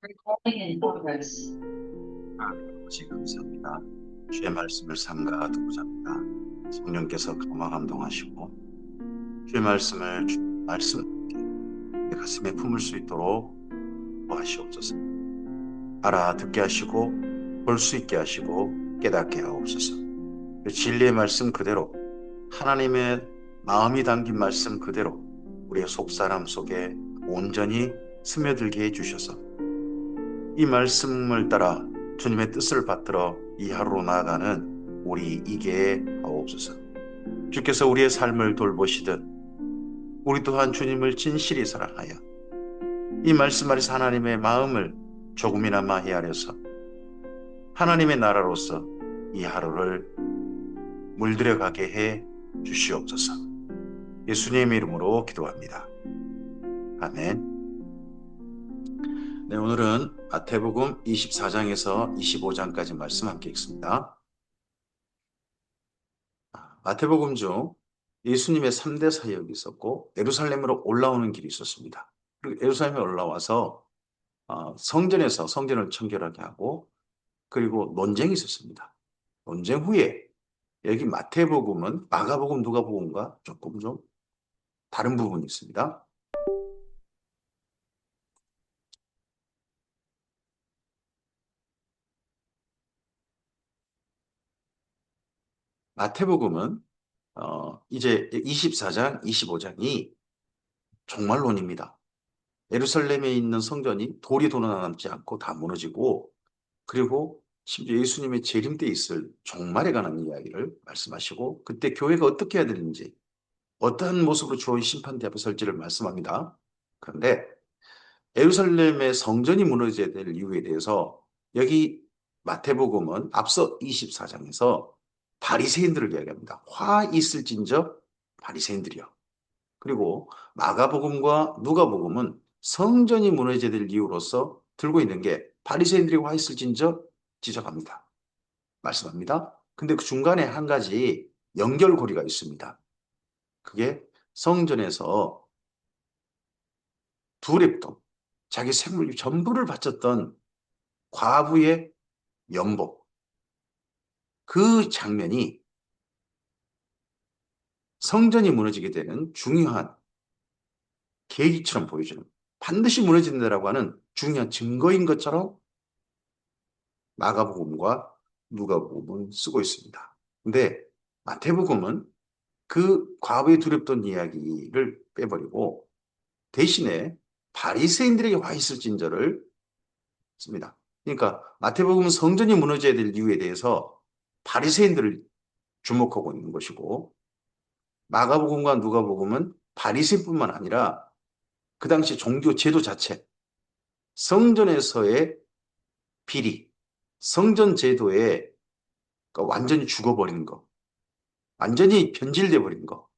Recording in progress. 아버지 감사합니다. 주의 말씀을 삼가 듣고자 합니다. 성령께서 감화 감동하시고 주의 말씀을 말씀 내 가슴에 품을 수 있도록 도와시옵소서. 알아듣게 하시고 볼 수 있게 하시고 깨닫게 하옵소서. 그 진리의 말씀 그대로 하나님의 마음이 담긴 말씀 그대로 우리의 속사람 속에 온전히 스며들게 해주셔서 이 말씀을 따라 주님의 뜻을 받들어 이 하루로 나아가는 우리 이게 하옵소서. 주께서 우리의 삶을 돌보시듯 우리 또한 주님을 진실히 사랑하여 이 말씀 안에서 하나님의 마음을 조금이나마 헤아려서 하나님의 나라로서 이 하루를 물들여가게 해 주시옵소서. 예수님의 이름으로 기도합니다. 아멘. 네, 오늘은 마태복음 24장에서 25장까지 말씀 함께 읽습니다. 마태복음 중 예수님의 3대 사역이 있었고 예루살렘으로 올라오는 길이 있었습니다. 그리고 예루살렘에 올라와서 성전에서 성전을 청결하게 하고 그리고 논쟁이 있었습니다. 논쟁 후에 여기 마태복음은 마가복음, 누가복음과 조금 좀 다른 부분이 있습니다. 마태복음은 이제 24장, 25장이 종말론입니다. 예루살렘에 있는 성전이 돌이 도나 남지 않고 다 무너지고 그리고 심지어 예수님의 재림 때 있을 종말에 관한 이야기를 말씀하시고 그때 교회가 어떻게 해야 되는지 어떠한 모습으로 주의 심판대 앞에 설지를 말씀합니다. 그런데 예루살렘의 성전이 무너져야 될 이유에 대해서 여기 마태복음은 앞서 24장에서 바리새인들을 이야기합니다. 화 있을진저 바리새인들이요. 그리고 마가복음과 누가복음은 성전이 무너져야 될 이유로서 들고 있는 게 바리새인들이 와 있을진저 지적합니다. 말씀합니다. 근데 그 중간에 한 가지 연결고리가 있습니다. 그게 성전에서 두 렙돈, 자기 생물 전부를 바쳤던 과부의 연복, 그 장면이 성전이 무너지게 되는 중요한 계기처럼 보여주는, 반드시 무너진다라고 하는 중요한 증거인 것처럼 마가복음과 누가복음은 쓰고 있습니다. 근데 마태복음은 그 과부의 두렵던 이야기를 빼버리고 대신에 바리새인들에게 와 있을진저를 씁니다. 그러니까 마태복음은 성전이 무너져야 될 이유에 대해서 바리새인들을 주목하고 있는 것이고 마가복음과 누가복음은 바리새인뿐만 아니라 그 당시 종교 제도 자체, 성전에서의 비리, 성전 제도에 완전히 죽어버린 거, 완전히 변질돼 버린 거,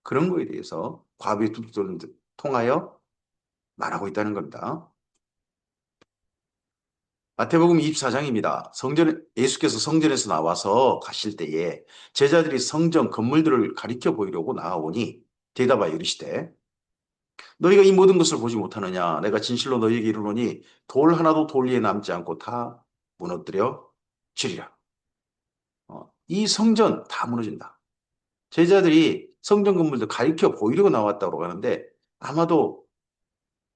그런 거에 대해서 과부의 두둔을 통하여 말하고 있다는 겁니다. 마태복음 24장입니다. 예수께서 성전에서 나와서 가실 때에 제자들이 성전 건물들을 가리켜 보이려고 나아오니 대답하여 이르시되 너희가 이 모든 것을 보지 못하느냐? 내가 진실로 너희에게 이르노니 돌 하나도 돌 위에 남지 않고 다 무너뜨려 지리라. 이 성전 다 무너진다. 제자들이 성전 건물들 가리켜 보이려고 나왔다고 하는데 아마도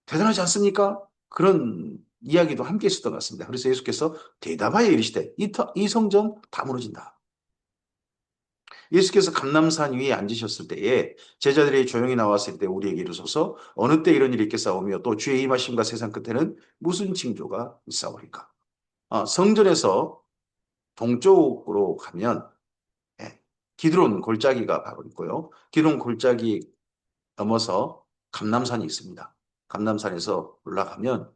대단하지 않습니까? 그런 이야기도 함께 있었던 것 같습니다. 그래서 예수께서 대답하여 이르시되 이 성전 다 무너진다. 예수께서 감람산 위에 앉으셨을 때에 제자들이 조용히 나왔을 때 우리에게 이르소서 어느 때 이런 일이 있겠사오며 또 주의 임하심과 세상 끝에는 무슨 징조가 있사오리까? 성전에서 동쪽으로 가면 예, 기드론 골짜기가 바로 있고요. 기드론 골짜기 넘어서 감람산이 있습니다. 감람산에서 올라가면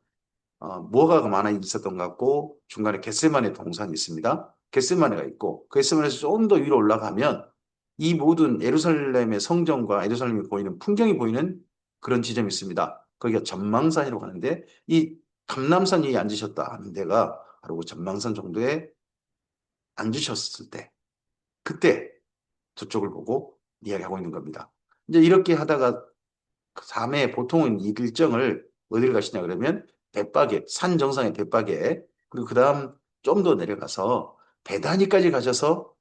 뭐가 많아 있었던 것 같고 중간에 겟세마네 동산이 있습니다. 겟세마네가 있고 겟세마네에서 좀 더 위로 올라가면 이 모든 예루살렘의 성전과 예루살렘이 보이는 풍경이 보이는 그런 지점이 있습니다. 거기가 전망산이라고 하는데 이 감람산 위에 앉으셨다 하는 데가 바로 그 전망산 정도에 앉으셨을 때 그때 저쪽을 보고 이야기하고 있는 겁니다. 이제 이렇게 하다가 그 삶의 보통은 이 일정을 어디를 가시냐 그러면 벳박에, 산 정상의 벳박에, 그리고 그 다음 좀 더 내려가서 베다니까지 가셔서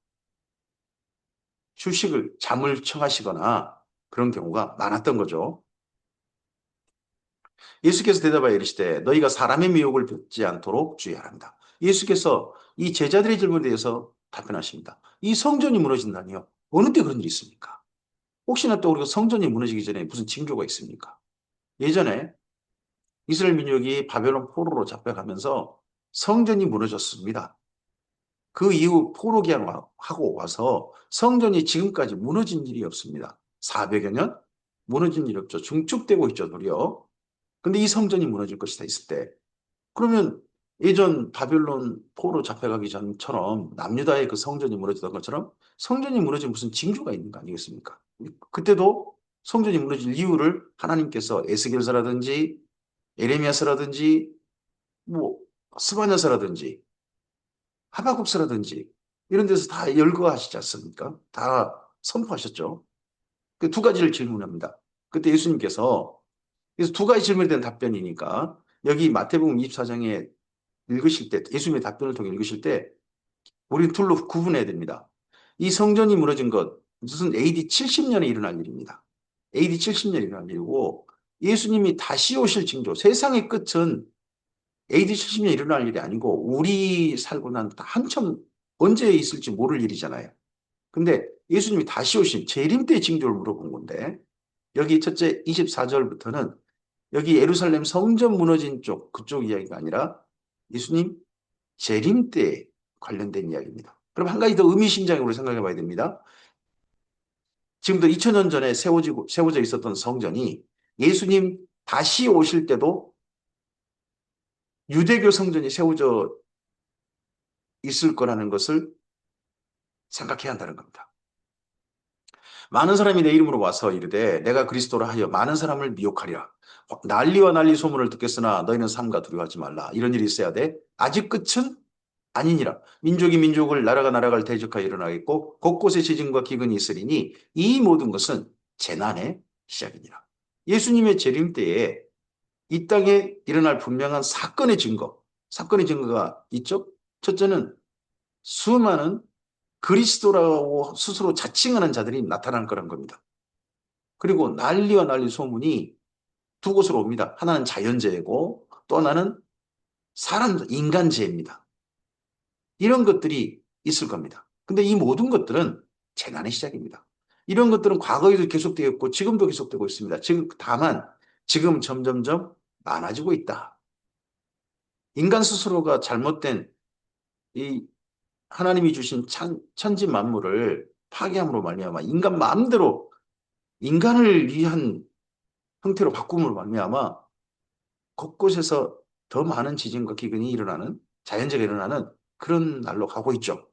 잠을 청하시거나 그런 경우가 많았던 거죠. 예수께서 대답하여 이르시되 너희가 사람의 미혹을 받지 않도록 주의하랍니다. 예수께서 이 제자들의 질문에 대해서 답변하십니다. 이 성전이 무너진다니요. 어느 때 그런 일이 있습니까? 혹시나 또 우리가 성전이 무너지기 전에 무슨 징조가 있습니까? 예전에 이스라엘 민족이 바벨론 포로로 잡혀가면서 성전이 무너졌습니다. 그 이후 포로 기한하고 와서 성전이 지금까지 무너진 일이 없습니다. 400여 년 무너진 일이 없죠. 중축되고 있죠, 도리어. 근데 이 성전이 무너질 것이다 있을 때 그러면 예전 바벨론 포로 잡혀가기 전처럼 남유다의 그 성전이 무너지던 것처럼 성전이 무너진 무슨 징조가 있는 거 아니겠습니까? 그때도 성전이 무너질 이유를 하나님께서 에스겔서라든지 에레미야서라든지 뭐 스바냐서라든지 하박국서라든지 이런 데서 다 열거하시지 않습니까? 다 선포하셨죠. 그 두 가지를 질문합니다. 그때 예수님께서 그래서 두 가지 질문에 대한 답변이니까 여기 마태복음 24장에 읽으실 때 예수님의 답변을 통해 읽으실 때 우리는 둘로 구분해야 됩니다. 이 성전이 무너진 것 무슨 AD 70년에 일어날 일입니다. AD 70년에 일어날 일이고 예수님이 다시 오실 징조 세상의 끝은 AD 70년에 일어날 일이 아니고 우리 살고 난 한참 언제 있을지 모를 일이잖아요. 근데 예수님이 다시 오신 재림 때 징조를 물어본 건데 여기 첫째 24절부터는 여기 예루살렘 성전 무너진 쪽 그쪽 이야기가 아니라 예수님 재림 때 관련된 이야기입니다. 그럼 한 가지 더 의미심장으로 생각해 봐야 됩니다. 지금도 2000년 전에 세워져 있었던 성전이 예수님 다시 오실 때도 유대교 성전이 세워져 있을 거라는 것을 생각해야 한다는 겁니다. 많은 사람이 내 이름으로 와서 이르되 내가 그리스도라 하여 많은 사람을 미혹하리라. 난리와 난리 소문을 듣겠으나 너희는 삼가 두려워하지 말라. 이런 일이 있어야 돼. 아직 끝은 아니니라. 민족이 민족을 나라가 나라를 대적하여 일어나겠고 곳곳에 지진과 기근이 있으리니 이 모든 것은 재난의 시작이니라. 예수님의 재림 때에 이 땅에 일어날 분명한 사건의 증거가 있죠. 첫째는 수많은 그리스도라고 스스로 자칭하는 자들이 나타날 거란 겁니다. 그리고 난리와 난리 소문이 두 곳으로 옵니다. 하나는 자연재해고 또 하나는 인간재해입니다. 이런 것들이 있을 겁니다. 근데 이 모든 것들은 재난의 시작입니다. 이런 것들은 과거에도 계속되었고 지금도 계속되고 있습니다. 다만 지금 점점점 많아지고 있다. 인간 스스로가 잘못된 이 하나님이 주신 천지 만물을 파괴함으로 말미암아 인간 마음대로 인간을 위한 형태로 바꿈으로 말미암아 곳곳에서 더 많은 지진과 기근이 일어나는 자연재해가 일어나는 그런 날로 가고 있죠.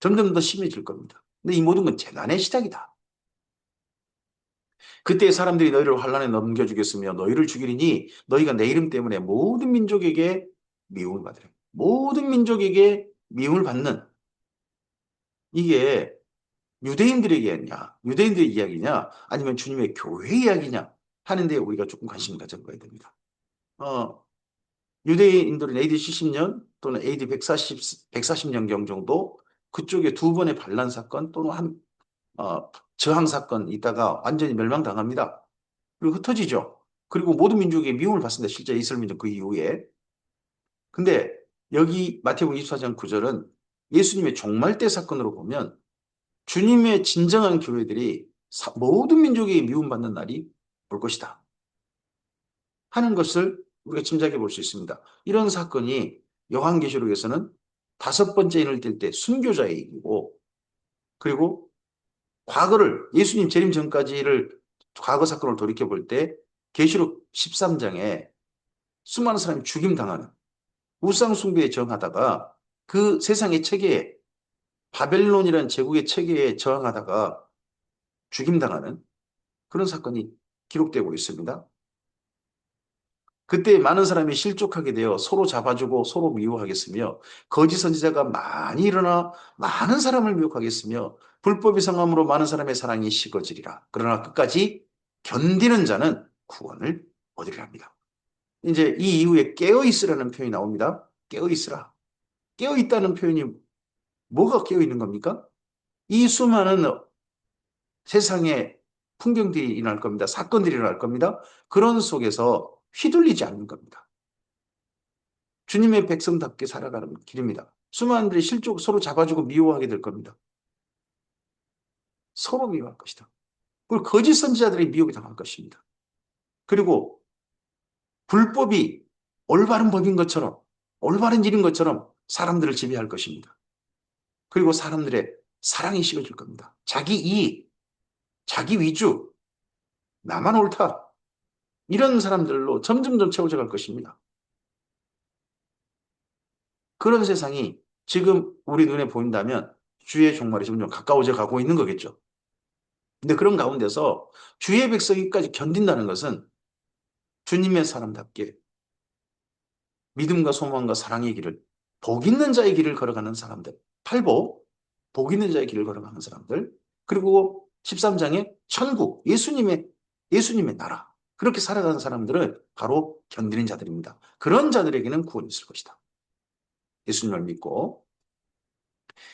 점점 더 심해질 겁니다. 근데 이 모든 건 재난의 시작이다. 그때 사람들이 너희를 환란에 넘겨주겠으며 너희를 죽이리니 너희가 내 이름 때문에 모든 민족에게 미움을 받으라. 모든 민족에게 미움을 받는 이게 유대인들에게냐, 유대인들의 이야기냐, 아니면 주님의 교회 이야기냐 하는데 우리가 조금 관심을 가져봐야 됩니다. 어, 유대인들은 AD 70년 또는 AD 140년경 정도 그쪽에 두 번의 반란 사건 또는 저항 사건 있다가 완전히 멸망당합니다. 그리고 흩어지죠. 그리고 모든 민족에게 미움을 받습니다. 실제 이스라엘 민족 그 이후에. 근데 여기 마태복음 24장 9절은 예수님의 종말대 사건으로 보면 주님의 진정한 교회들이 모든 민족에게 미움받는 날이 올 것이다. 하는 것을 우리가 짐작해 볼 수 있습니다. 이런 사건이 요한계시록에서는 다섯 번째 인을 뗄 때 순교자의 얘기고 그리고 과거를 예수님 재림 전까지를 과거 사건을 돌이켜 볼 때 계시록 13장에 수많은 사람이 죽임당하는 우상 숭배에 저항하다가 그 세상의 체계에 바벨론이라는 제국의 체계에 저항하다가 죽임당하는 그런 사건이 기록되고 있습니다. 그때 많은 사람이 실족하게 되어 서로 잡아주고 서로 미워하겠으며 거짓 선지자가 많이 일어나 많은 사람을 미혹하겠으며 불법의 성함으로 많은 사람의 사랑이 식어지리라. 그러나 끝까지 견디는 자는 구원을 얻으리라 합니다. 이제 이 이후에 깨어있으라는 표현이 나옵니다. 깨어있으라. 깨어있다는 표현이 뭐가 깨어있는 겁니까? 이 수많은 세상에 풍경들이 일어날 겁니다. 사건들이 일어날 겁니다. 그런 속에서 휘둘리지 않는 겁니다. 주님의 백성답게 살아가는 길입니다. 수많은 들이 실족 서로 잡아주고 미워하게 될 겁니다. 서로 미워할 것이다. 그리고 거짓 선지자들이 미혹이 당할 것입니다. 그리고 불법이 올바른 법인 것처럼, 올바른 일인 것처럼 사람들을 지배할 것입니다. 그리고 사람들의 사랑이 식어질 겁니다. 자기 이익, 자기 위주, 나만 옳다. 이런 사람들로 점점점 채워져 갈 것입니다. 그런 세상이 지금 우리 눈에 보인다면 주의 종말이 점점 가까워져 가고 있는 거겠죠. 근데 그런 가운데서 주의 백성이까지 견딘다는 것은 주님의 사람답게 믿음과 소망과 사랑의 길을, 복 있는 자의 길을 걸어가는 사람들, 팔복, 복 있는 자의 길을 걸어가는 사람들, 그리고 13장에 천국, 예수님의 나라, 그렇게 살아가는 사람들은 바로 견디는 자들입니다. 그런 자들에게는 구원이 있을 것이다. 예수님을 믿고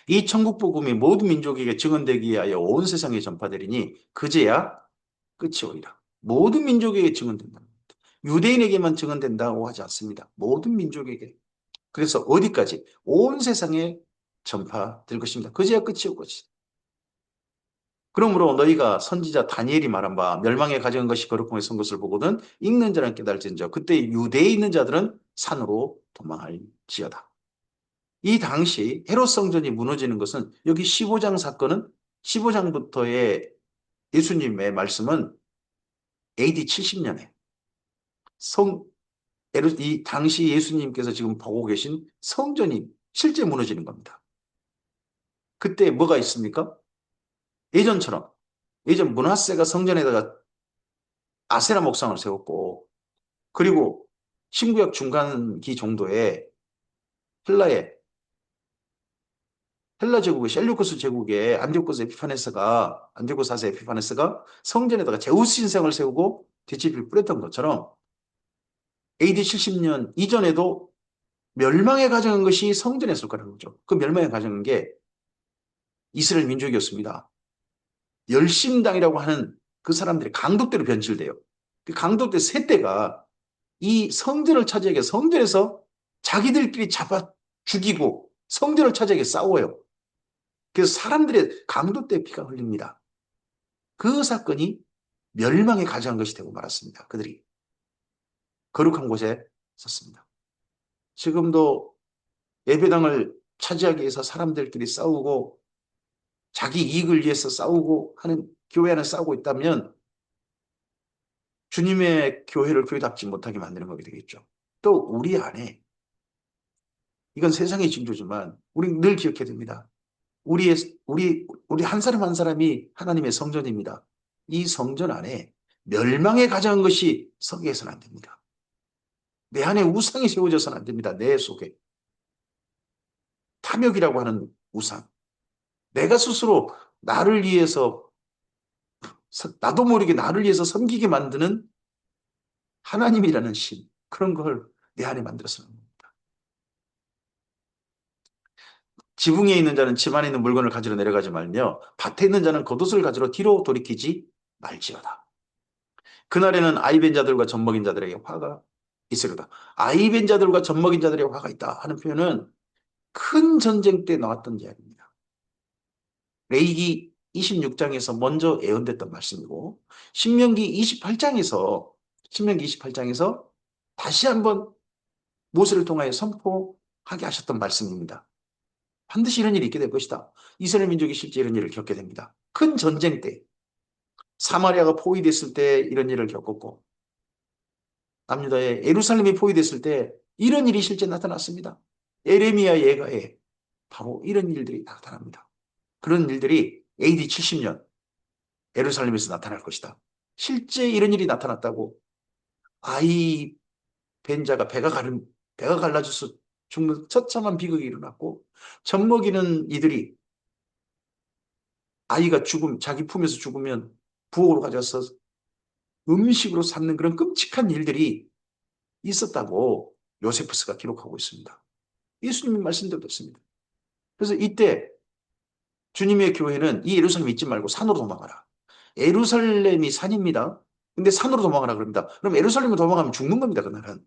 이 천국 복음이 모든 민족에게 증언되기 위하여 온 세상에 전파되리니 그제야 끝이 오리라. 모든 민족에게 증언된다. 유대인에게만 증언된다고 하지 않습니다. 모든 민족에게. 그래서 어디까지? 온 세상에 전파될 것입니다. 그제야 끝이 올 것이다. 그러므로 너희가 선지자 다니엘이 말한 바 멸망에 가져간 것이 거룩하게 선 것을 보거든 읽는 자는 깨달을지언정 그때 유대에 있는 자들은 산으로 도망할지어다. 이 당시 헤롯 성전이 무너지는 것은 여기 15장 사건은 15장부터의 예수님의 말씀은 AD 70년에 이 당시 예수님께서 지금 보고 계신 성전이 실제 무너지는 겁니다. 그때 뭐가 있습니까? 예전처럼 예전 므낫세가 성전에다가 아세라 목상을 세웠고 그리고 신구약 중간기 정도에 헬라의 헬라 제국의 셀루쿠스 제국의 안디오쿠스 4세 에피파네스가 성전에다가 제우스 신상을 세우고 뒷집을 뿌렸던 것처럼 AD 70년 이전에도 멸망에 가져간 것이 성전이었을 거라는 거죠. 그 멸망에 가져간 게 이스라엘 민족이었습니다. 열심당이라고 하는 그 사람들이 강독대로 변질돼요. 그 강독대 세대가 이 성전을 차지하기 위해 성전에서 자기들끼리 잡아 죽이고 성전을 차지하기 위해 싸워요. 그래서 사람들의 강도때 피가 흘립니다. 그 사건이 멸망에 가져간 것이 되고 말았습니다. 그들이 거룩한 곳에 섰습니다. 지금도 예배당을 차지하기 위해서 사람들끼리 싸우고 자기 이익을 위해서 싸우고 하는 교회 안에 싸우고 있다면 주님의 교회를 교회답지 못하게 만드는 것이 되겠죠. 또 우리 안에 이건 세상의 징조지만 우리 늘 기억해야 됩니다. 우리 한 사람 한 사람이 하나님의 성전입니다. 이 성전 안에 멸망에 가져간 것이 서게 해서는 안 됩니다. 내 안에 우상이 세워져서는 안 됩니다. 내 속에. 탐욕이라고 하는 우상. 내가 스스로 나를 위해서, 나도 모르게 나를 위해서 섬기게 만드는 하나님이라는 신. 그런 걸 내 안에 만들어서는 안 됩니다. 지붕에 있는 자는 집 안에 있는 물건을 가지러 내려가지 말며 밭에 있는 자는 겉옷을 가지러 뒤로 돌이키지 말지어다. 그날에는 아이벤 자들과 젖먹인 자들에게 화가 있으리다. 아이벤 자들과 젖먹인 자들에게 화가 있다 하는 표현은 큰 전쟁 때 나왔던 이야기입니다. 레위기 26장에서 먼저 예언됐던 말씀이고 신명기 28장에서 다시 한번 모세를 통하여 선포하게 하셨던 말씀입니다. 반드시 이런 일이 있게 될 것이다. 이스라엘 민족이 실제 이런 일을 겪게 됩니다. 큰 전쟁 때 사마리아가 포위됐을 때 이런 일을 겪었고 남유다의 예루살렘이 포위됐을 때 이런 일이 실제 나타났습니다. 에레미야 예가에 바로 이런 일들이 나타납니다. 그런 일들이 AD 70년 예루살렘에서 나타날 것이다. 실제 이런 일이 나타났다고 아이 벤자가 배가 갈라져서 죽는 처참한 비극이 일어났고 젖먹이는 이들이 아이가 자기 품에서 죽으면 부엌으로 가져서 음식으로 삼는 그런 끔찍한 일들이 있었다고 요세푸스가 기록하고 있습니다. 예수님의 말씀대로 됐습니다. 그래서 이때 주님의 교회는 이 예루살렘 잊지 말고 산으로 도망가라. 예루살렘이 산입니다. 근데 산으로 도망가라 그럽니다. 그럼 예루살렘으로 도망가면 죽는 겁니다. 그날은.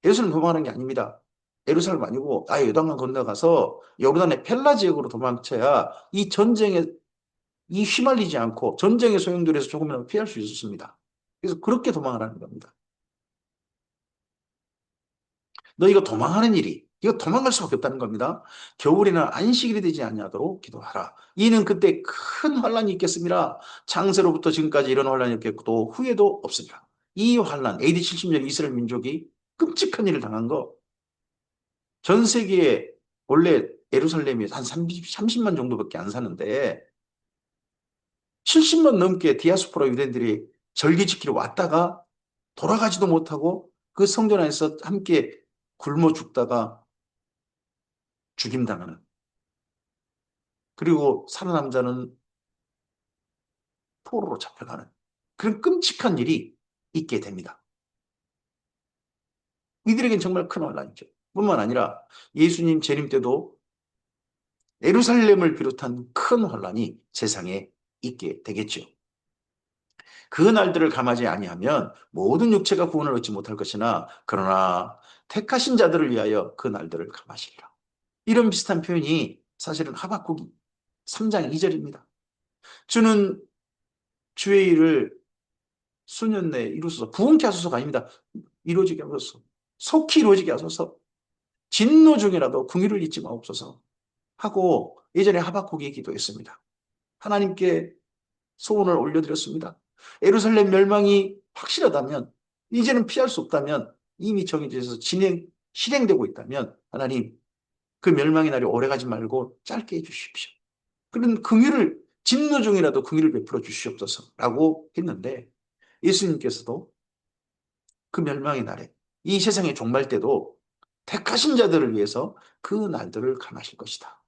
예루살렘 도망가는 게 아닙니다. 예루살렘 아니고 아예 요단강 건너가서 요르단의 펠라 지역으로 도망쳐야 이 전쟁에 이 휘말리지 않고 전쟁의 소용돌이에서 조금이라도 피할 수 있었습니다. 그래서 그렇게 도망하라는 겁니다. 너희가 도망하는 일이 이거 도망갈 수밖에 없다는 겁니다. 겨울에는 안식일이 되지 아니하도록 기도하라. 이는 그때 큰 환란이 있겠습니다. 창세로부터 지금까지 이런 환란이 있겠고 후에도 없으리라. 이 환란 AD 70년 이스라엘 민족이 끔찍한 일을 당한 거 전 세계에 원래 예루살렘이 한 30만 정도밖에 안 사는데 70만 넘게 디아스포라 유대인들이 절기 지키러 왔다가 돌아가지도 못하고 그 성전 안에서 함께 굶어 죽다가 죽임당하는 그리고 살아남은 자는 포로로 잡혀가는 그런 끔찍한 일이 있게 됩니다. 이들에겐 정말 큰 환란이죠. 뿐만 아니라 예수님 재림 때도 예루살렘을 비롯한 큰 환란이 세상에 있게 되겠죠. 그 날들을 감하지 아니하면 모든 육체가 구원을 얻지 못할 것이나 그러나 택하신 자들을 위하여 그 날들을 감하시리라. 이런 비슷한 표현이 사실은 하박국 3장 2절입니다. 주는 주의 일을 수년 내에 이루소서. 부흥케 하소서가 아닙니다. 이루어지게 하소서. 속히 이루어지게 하소서. 진노 중이라도 궁유를 잊지 마옵소서 하고 예전에 하박국이 기도했습니다. 하나님께 소원을 올려드렸습니다. 예루살렘 멸망이 확실하다면 이제는 피할 수 없다면 이미 정해져서 실행되고 있다면 하나님 그 멸망의 날이 오래가지 말고 짧게 해주십시오. 그런 긍휼을 진노 중이라도 긍휼을 베풀어 주시옵소서라고 했는데 예수님께서도 그 멸망의 날에 이 세상의 종말 때도 택하신 자들을 위해서 그 날들을 감하실 것이다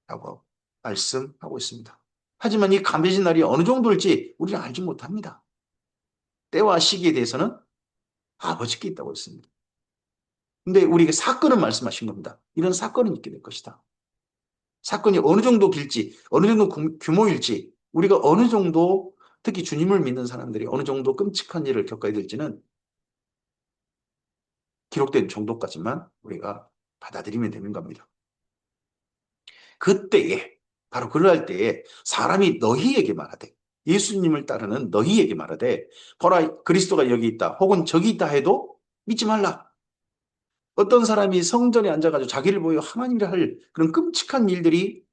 라고 말씀하고 있습니다. 하지만 이 감해진 날이 어느 정도일지 우리는 알지 못합니다. 때와 시기에 대해서는 아버지께 있다고 했습니다. 근데 우리에게 사건을 말씀하신 겁니다. 이런 사건이 있게 될 것이다. 사건이 어느 정도 길지, 어느 정도 규모일지, 우리가 어느 정도, 특히 주님을 믿는 사람들이 어느 정도 끔찍한 일을 겪어야 될지는 기록된 정도까지만 우리가 받아들이면 되는 겁니다. 그때에, 바로 그럴 때에 사람이 너희에게 말하되, 예수님을 따르는 너희에게 말하되, 보라, 그리스도가 여기 있다, 혹은 저기 있다 해도 믿지 말라. 어떤 사람이 성전에 앉아가지고 자기를 보여 하나님이라 할 그런 끔찍한 일들이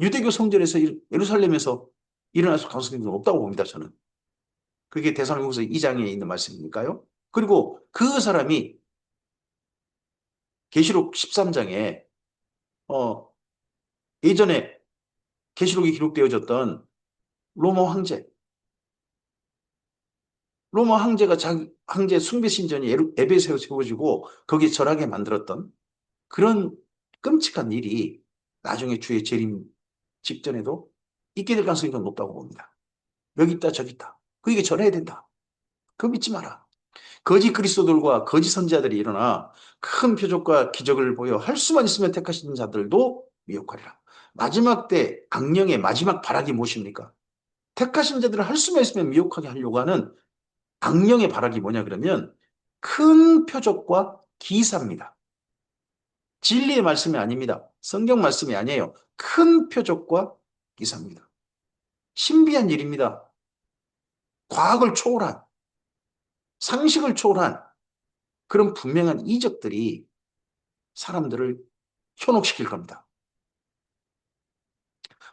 유대교 성전에서 예루살렘에서 일어날 가능성이 없다고 봅니다. 저는. 그게 데살로니가서 2장에 있는 말씀이니까요. 그리고 그 사람이 계시록 13장에 예전에 계시록이 기록되어졌던 로마 황제 로마 황제가 자기 황제 숭배 신전이 에베소에 세워지고 거기에 절하게 만들었던 그런 끔찍한 일이 나중에 주의 재림 직전에도 있게 될 가능성이 더 높다고 봅니다. 여기 있다 저기 있다. 그에게 절해야 된다. 그거 믿지 마라. 거짓 그리스도들과 거짓 선지자들이 일어나 큰 표적과 기적을 보여 할 수만 있으면 택하신 자들도 미혹하리라. 마지막 때 악령의 마지막 발악이 무엇입니까? 택하신 자들을 할 수만 있으면 미혹하게 하려고 하는 악령의 발악이 뭐냐 그러면 큰 표적과 기사입니다. 진리의 말씀이 아닙니다. 성경 말씀이 아니에요. 큰 표적과 기사입니다. 신비한 일입니다. 과학을 초월한, 상식을 초월한 그런 분명한 이적들이 사람들을 현혹시킬 겁니다.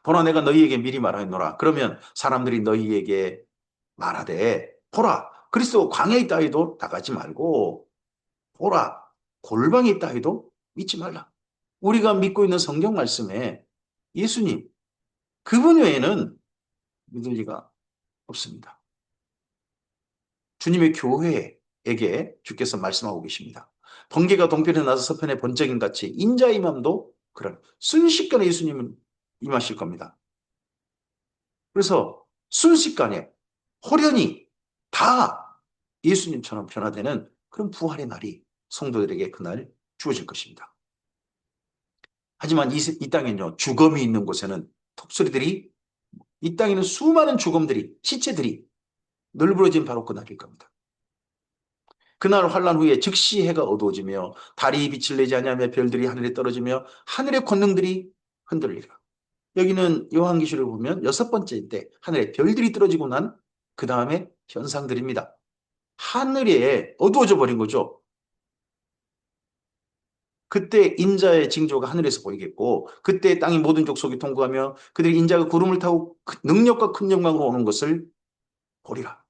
보라 내가 너희에게 미리 말하노라. 그러면 사람들이 너희에게 말하되 보라 그리스도 광야에 있다 해도 나가지 말고 보라 골방에 있다 해도 믿지 말라. 우리가 믿고 있는 성경 말씀에 예수님 그분 외에는 믿을 리가 없습니다. 주님의 교회에게 주께서 말씀하고 계십니다. 번개가 동편에 나서 서편에 번쩍임 같이 인자 임함도 그런 순식간에 예수님은 임하실 겁니다. 그래서 순식간에 호련히 다 예수님처럼 변화되는 그런 부활의 날이 성도들에게 그날 주어질 것입니다. 하지만 이 땅에는요, 죽음이 있는 곳에는 톡소리들이, 이 땅에는 수많은 죽음들이, 시체들이 널브러진 바로 그날일 겁니다. 그날 환란 후에 즉시 해가 어두워지며 달이 빛을 내지 않으며 별들이 하늘에 떨어지며 하늘의 권능들이 흔들리라. 여기는 요한계시록을 보면 여섯 번째인데 하늘에 별들이 떨어지고 난 그 다음에 현상들입니다. 하늘에 어두워져 버린 거죠. 그때 인자의 징조가 하늘에서 보이겠고 그때 땅의 모든 족속이 통과하며 그들이 인자가 구름을 타고 능력과 큰 영광으로 오는 것을 보리라.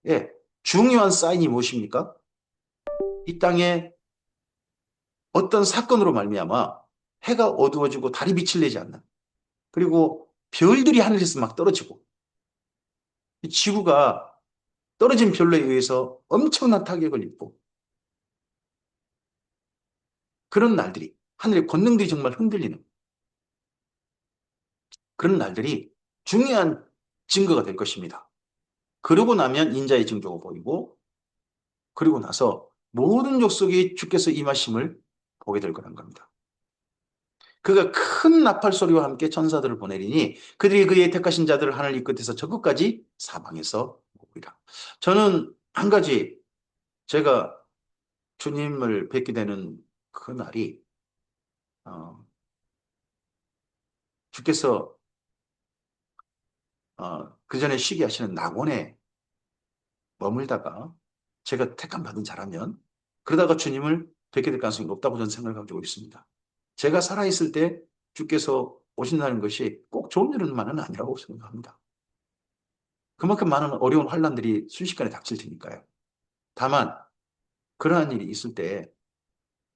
예, 중요한 사인이 무엇입니까? 이 땅에 어떤 사건으로 말미암아 해가 어두워지고 달이 빛을 내지 않는, 그리고 별들이 하늘에서 막 떨어지고 지구가 떨어진 별로 의해서 엄청난 타격을 입고 그런 날들이, 하늘의 권능들이 정말 흔들리는 그런 날들이 중요한 증거가 될 것입니다. 그러고 나면 인자의 징조가 보이고 그리고 나서 모든 족속이 주께서 임하심을 보게 될 거란 겁니다. 그가 큰 나팔 소리와 함께 천사들을 보내리니 그들이 그의 택하신 자들을 하늘 이 끝에서 저 끝까지 사방에서 모으리라. 저는 한 가지, 제가 주님을 뵙게 되는 그 날이 주께서 그 전에 쉬게 하시는 낙원에 머물다가 제가 택함 받은 자라면 그러다가 주님을 뵙게 될 가능성이 높다고 저는 생각을 가지고 있습니다. 제가 살아있을 때 주께서 오신다는 것이 꼭 좋은 일만은 아니라고 생각합니다. 그만큼 많은 어려운 환란들이 순식간에 닥칠 테니까요. 다만 그러한 일이 있을 때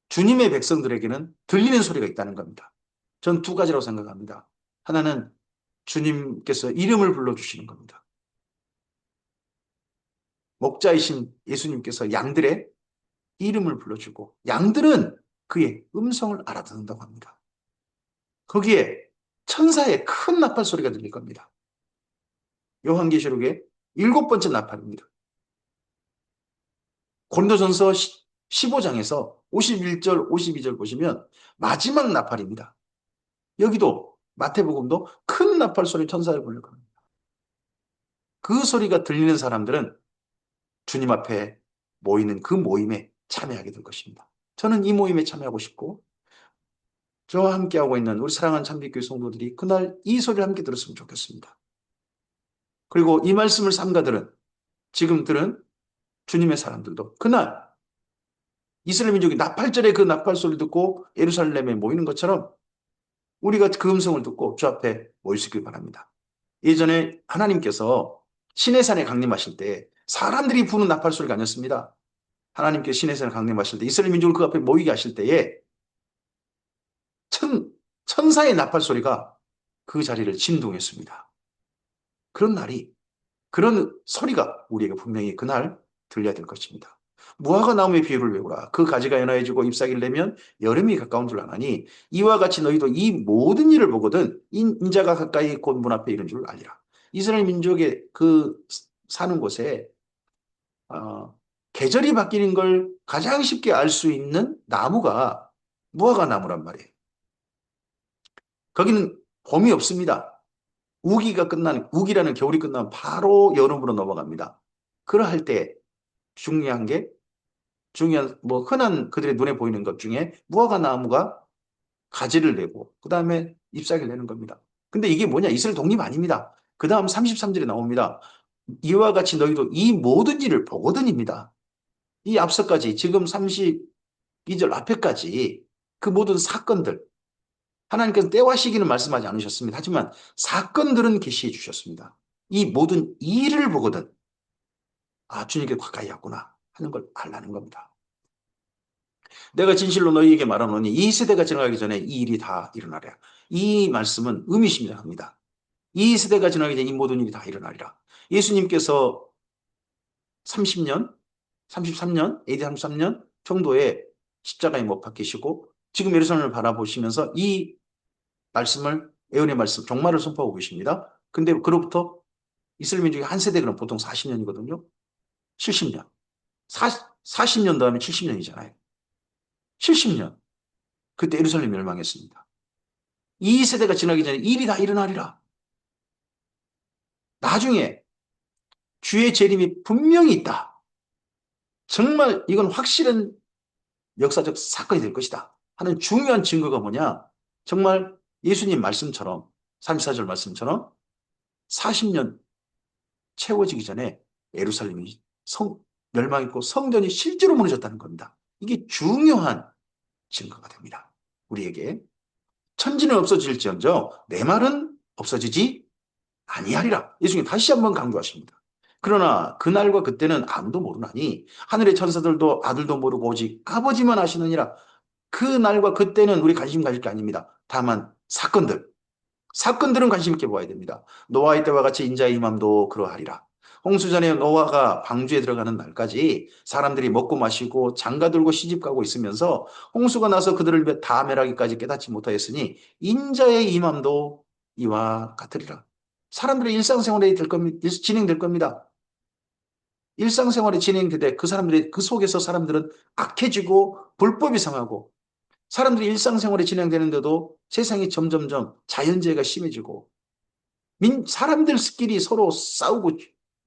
주님의 백성들에게는 들리는 소리가 있다는 겁니다. 전 두 가지라고 생각합니다. 하나는 주님께서 이름을 불러주시는 겁니다. 목자이신 예수님께서 양들의 이름을 불러주고 양들은 그의 음성을 알아듣는다고 합니다. 거기에 천사의 큰 나팔 소리가 들릴 겁니다. 요한계시록의 7번째 나팔입니다. 고린도전서 15장에서 51절, 52절 보시면 마지막 나팔입니다. 여기도 마태복음도 큰 나팔 소리 천사를 보낼 겁니다. 그 소리가 들리는 사람들은 주님 앞에 모이는 그 모임에 참여하게 될 것입니다. 저는 이 모임에 참여하고 싶고 저와 함께하고 있는 우리 사랑하는 참빛교회 성도들이 그날 이 소리를 함께 들었으면 좋겠습니다. 그리고 이 말씀을 삼가들은, 지금 들은 주님의 사람들도 그날 이스라엘 민족이 나팔절에 그 나팔 소리 듣고 예루살렘에 모이는 것처럼 우리가 그 음성을 듣고 주 앞에 모일 수 있길 바랍니다. 예전에 하나님께서 시내산에 강림하실 때 사람들이 부는 나팔 소리가 아니었습니다. 하나님께서 시내산에 강림하실 때 이스라엘 민족을 그 앞에 모이게 하실 때에 천사의 나팔 소리가 그 자리를 진동했습니다. 그런 날이, 그런 소리가 우리에게 분명히 그날 들려야 될 것입니다. 무화과 나무의 비유를 외우라. 그 가지가 연하여지고 잎사귀를 내면 여름이 가까운 줄 아나니 이와 같이 너희도 이 모든 일을 보거든 인자가 가까이 곧 문 앞에 이른 줄 알리라. 이스라엘 민족의 그 사는 곳에 계절이 바뀌는 걸 가장 쉽게 알 수 있는 나무가 무화과 나무란 말이에요. 거기는 봄이 없습니다. 우기라는 겨울이 끝나면 바로 여름으로 넘어갑니다. 그러할 때 중요한 흔한 그들의 눈에 보이는 것 중에 무화과 나무가 가지를 내고 그 다음에 잎사귀를 내는 겁니다. 근데 이게 뭐냐? 이스라엘 독립 아닙니다. 그 다음 33절에 나옵니다. 이와 같이 너희도 이 모든 일을 보거든입니다. 이 앞서까지 지금 32절 앞에까지 그 모든 사건들, 하나님께서 때와 시기는 말씀하지 않으셨습니다. 하지만 사건들은 계시해 주셨습니다. 이 모든 일을 보거든 주님께 가까이 왔구나 하는 걸 알라는 겁니다. 내가 진실로 너희에게 말하노니 이 세대가 지나가기 전에 이 일이 다 일어나리라. 이 말씀은 의미심장합니다. 이 세대가 지나가기 전에 이 모든 일이 다 일어나리라. 예수님께서 30년, 33년, AD 33년 정도에 십자가에 못 박히시고 지금 예루살렘을 바라보시면서 이 말씀을, 예언의 말씀, 종말을 선포하고 계십니다. 근데 그로부터 이스라엘 민족의 한 세대는 보통 40년이거든요. 70년. 40년 다음에 70년이잖아요. 70년. 그때 예루살렘이 멸망했습니다. 이 세대가 지나기 전에 일이 다 일어나리라. 나중에 주의 재림이 분명히 있다. 정말 이건 확실한 역사적 사건이 될 것이다 하는 중요한 증거가 뭐냐? 정말 예수님 말씀처럼 34절 말씀처럼 40년 채워지기 전에 예루살렘이 멸망했고 성전이 실제로 무너졌다는 겁니다. 이게 중요한 증거가 됩니다. 우리에게 천지는 없어질지언정 내 말은 없어지지 아니하리라. 예수님 다시 한번 강조하십니다. 그러나 그날과 그때는 아무도 모르나니 하늘의 천사들도 아들도 모르고 오직 아버지만 아시느니라. 그 날과 그때는 우리 관심 가질 게 아닙니다. 다만 사건들은 관심 있게 보아야 됩니다. 노아의 때와 같이 인자의 임함도 그러하리라. 홍수전에 노아가 방주에 들어가는 날까지 사람들이 먹고 마시고 장가들고 시집가고 있으면서 홍수가 나서 그들을 다 멸하기까지 깨닫지 못하였으니 인자의 임함도 이와 같으리라. 사람들의 일상생활이 진행될 겁니다. 일상생활이 진행되되 그 속에서 사람들은 악해지고 불법이 상하고 사람들이 일상생활이 진행되는데도 세상이 점점점 자연재해가 심해지고 사람들끼리 서로 싸우고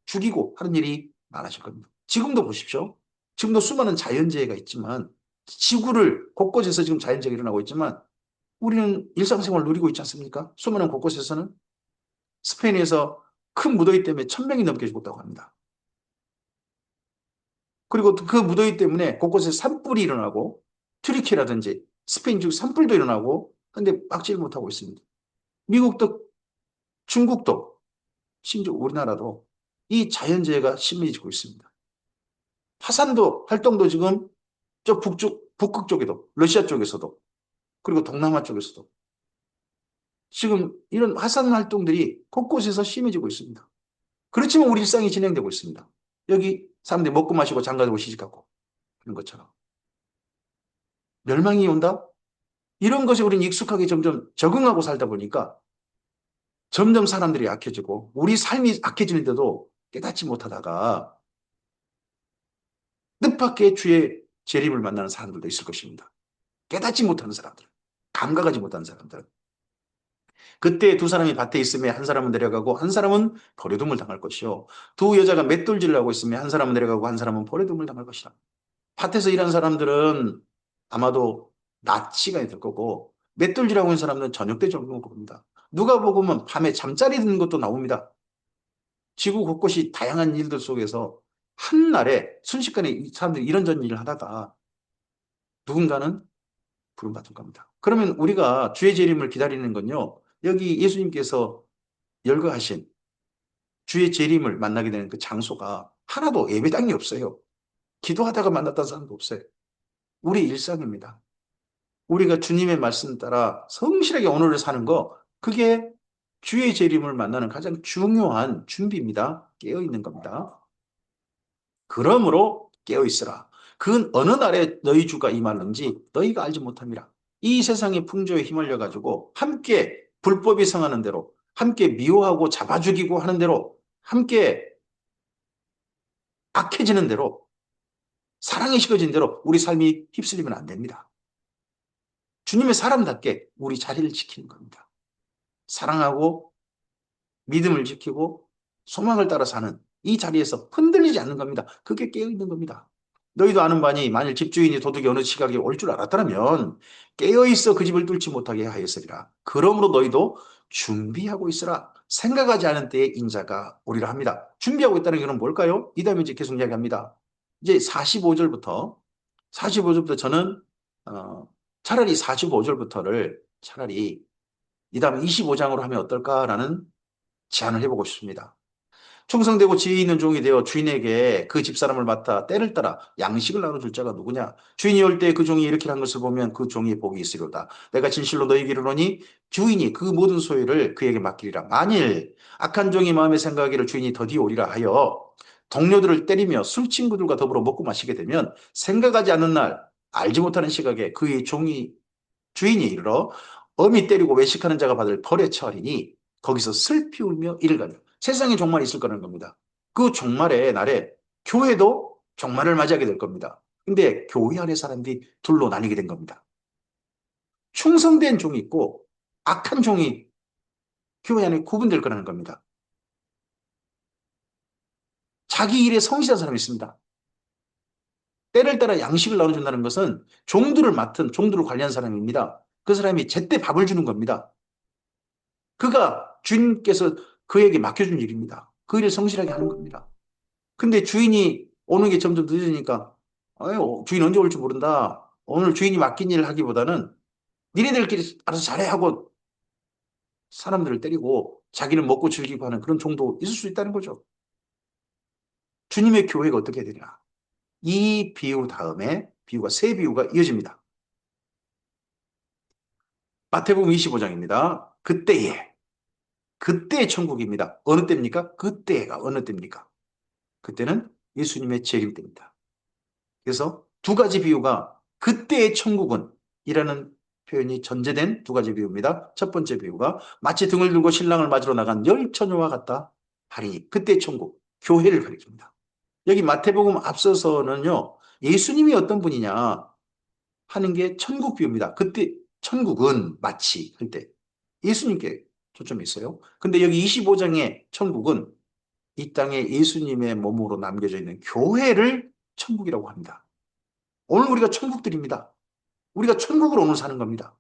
죽이고 하는 일이 많아질 겁니다. 지금도 보십시오. 지금도 수많은 자연재해가 있지만 지구를 곳곳에서 지금 자연재해가 일어나고 있지만 우리는 일상생활을 누리고 있지 않습니까? 수많은 곳곳에서는 스페인에서 큰 무더위 때문에 1,000명이 넘게 죽었다고 합니다. 그리고 그 무더위 때문에 곳곳에 산불이 일어나고 튀르키라든지 스페인 쪽 산불도 일어나고 근데 막지를 못하고 있습니다. 미국도 중국도 심지어 우리나라도 이 자연재해가 심해지고 있습니다. 화산도 활동도 지금 저 북극 쪽에도 러시아 쪽에서도 그리고 동남아 쪽에서도 지금 이런 화산 활동들이 곳곳에서 심해지고 있습니다. 그렇지만 우리 일상이 진행되고 있습니다. 여기 사람들이 먹고 마시고 장가들고 시집가고 그런 것처럼 멸망이 온다? 이런 것에 우리는 익숙하게 점점 적응하고 살다 보니까 점점 사람들이 약해지고 우리 삶이 악해지는데도 깨닫지 못하다가 뜻밖의 주의 재림을 만나는 사람들도 있을 것입니다. 깨닫지 못하는 사람들, 감각하지 못하는 사람들. 그때 두 사람이 밭에 있으면 한 사람은 내려가고 한 사람은 버려둠을 당할 것이요. 두 여자가 맷돌질을 하고 있으면 한 사람은 내려가고 한 사람은 버려둠을 당할 것이다. 밭에서 일하는 사람들은 아마도 낮 시간이 될 거고 맷돌질하고 있는 사람들은 저녁 때 정도 겁니다. 누가 보면 밤에 잠자리 드는 것도 나옵니다. 지구 곳곳이 다양한 일들 속에서 한날에 순식간에 사람들이 이런저런 일을 하다가 누군가는 부름받을 겁니다. 그러면 우리가 주의 재림을 기다리는 건요. 여기 예수님께서 열거하신 주의 재림을 만나게 되는 그 장소가 하나도 예배당이 없어요. 기도하다가 만났다는 사람도 없어요. 우리 일상입니다. 우리가 주님의 말씀 따라 성실하게 오늘을 사는 거 그게 주의 재림을 만나는 가장 중요한 준비입니다. 깨어있는 겁니다. 그러므로 깨어있으라. 그 어느 날에 너희 주가 임하는지 너희가 알지 못함이라. 이 세상의 풍조에 휘말려 가지고 함께 불법이 성하는 대로 함께 미워하고 잡아 죽이고 하는 대로 함께 악해지는 대로 사랑이 식어진 대로 우리 삶이 휩쓸리면 안 됩니다. 주님의 사람답게 우리 자리를 지키는 겁니다. 사랑하고 믿음을 지키고 소망을 따라 사는 이 자리에서 흔들리지 않는 겁니다. 그게 깨어있는 겁니다. 너희도 아는 바니 만일 집주인이 도둑이 어느 시각에 올 줄 알았더라면 깨어있어 그 집을 뚫지 못하게 하였으리라. 그러므로 너희도 준비하고 있으라. 생각하지 않은 때에 인자가 오리라 합니다. 준비하고 있다는 것은 뭘까요? 이 다음에 이제 계속 이야기합니다. 이제 45절부터 저는 차라리 45절부터를 차라리 이 다음에 25장으로 하면 어떨까라는 제안을 해보고 싶습니다. 충성되고 지혜 있는 종이 되어 주인에게 그 집사람을 맡아 때를 따라 양식을 나눠줄 자가 누구냐? 주인이 올 때 그 종이 이렇게 한 것을 보면 그 종이 복이 있으리로다. 내가 진실로 너희에게 이르노니 주인이 그 모든 소유를 그에게 맡기리라. 만일 악한 종이 마음에 생각하기를 주인이 더디 오리라 하여 동료들을 때리며 술 친구들과 더불어 먹고 마시게 되면 생각하지 않는 날 알지 못하는 시각에 그의 주인이 이르러 엄히 때리고 외식하는 자가 받을 벌에 처하리니 거기서 슬피 울며 이를 가며 세상에 종말이 있을 거라는 겁니다. 그 종말의 날에 교회도 종말을 맞이하게 될 겁니다. 근데 교회 안의 사람들이 둘로 나뉘게 된 겁니다. 충성된 종이 있고 악한 종이 교회 안에 구분될 거라는 겁니다. 자기 일에 성실한 사람이 있습니다. 때를 따라 양식을 나눠준다는 것은 종들을 맡은, 종들을 관리한 사람입니다. 그 사람이 제때 밥을 주는 겁니다. 그가 주인께서 그에게 맡겨준 일입니다. 그 일을 성실하게 하는 겁니다. 근데 주인이 오는 게 점점 늦으니까, 아유, 주인 언제 올지 모른다. 오늘 주인이 맡긴 일을 하기보다는 니네들끼리 알아서 잘해 하고 사람들을 때리고 자기는 먹고 즐기고 하는 그런 종도 있을 수 있다는 거죠. 주님의 교회가 어떻게 되냐. 이 비유 다음에 비유가 세 비유가 이어집니다. 마태복음 25장입니다. 그때의 천국입니다. 어느 때입니까? 그때가 어느 때입니까? 그때는 예수님의 재림 때입니다. 그래서 두 가지 비유가 그때의 천국은 이라는 표현이 전제된 두 가지 비유입니다. 첫 번째 비유가 마치 등을 들고 신랑을 맞으러 나간 열 처녀와 같다 하리니 그때의 천국, 교회를 가리킵니다. 여기 마태복음 앞서서는요, 예수님이 어떤 분이냐 하는 게 천국 비유입니다. 그때 천국은 마치 할 때 예수님께 초점이 있어요. 근데 여기 25장의 천국은 이 땅에 예수님의 몸으로 남겨져 있는 교회를 천국이라고 합니다. 오늘 우리가 천국들입니다. 우리가 천국으로 오늘 사는 겁니다.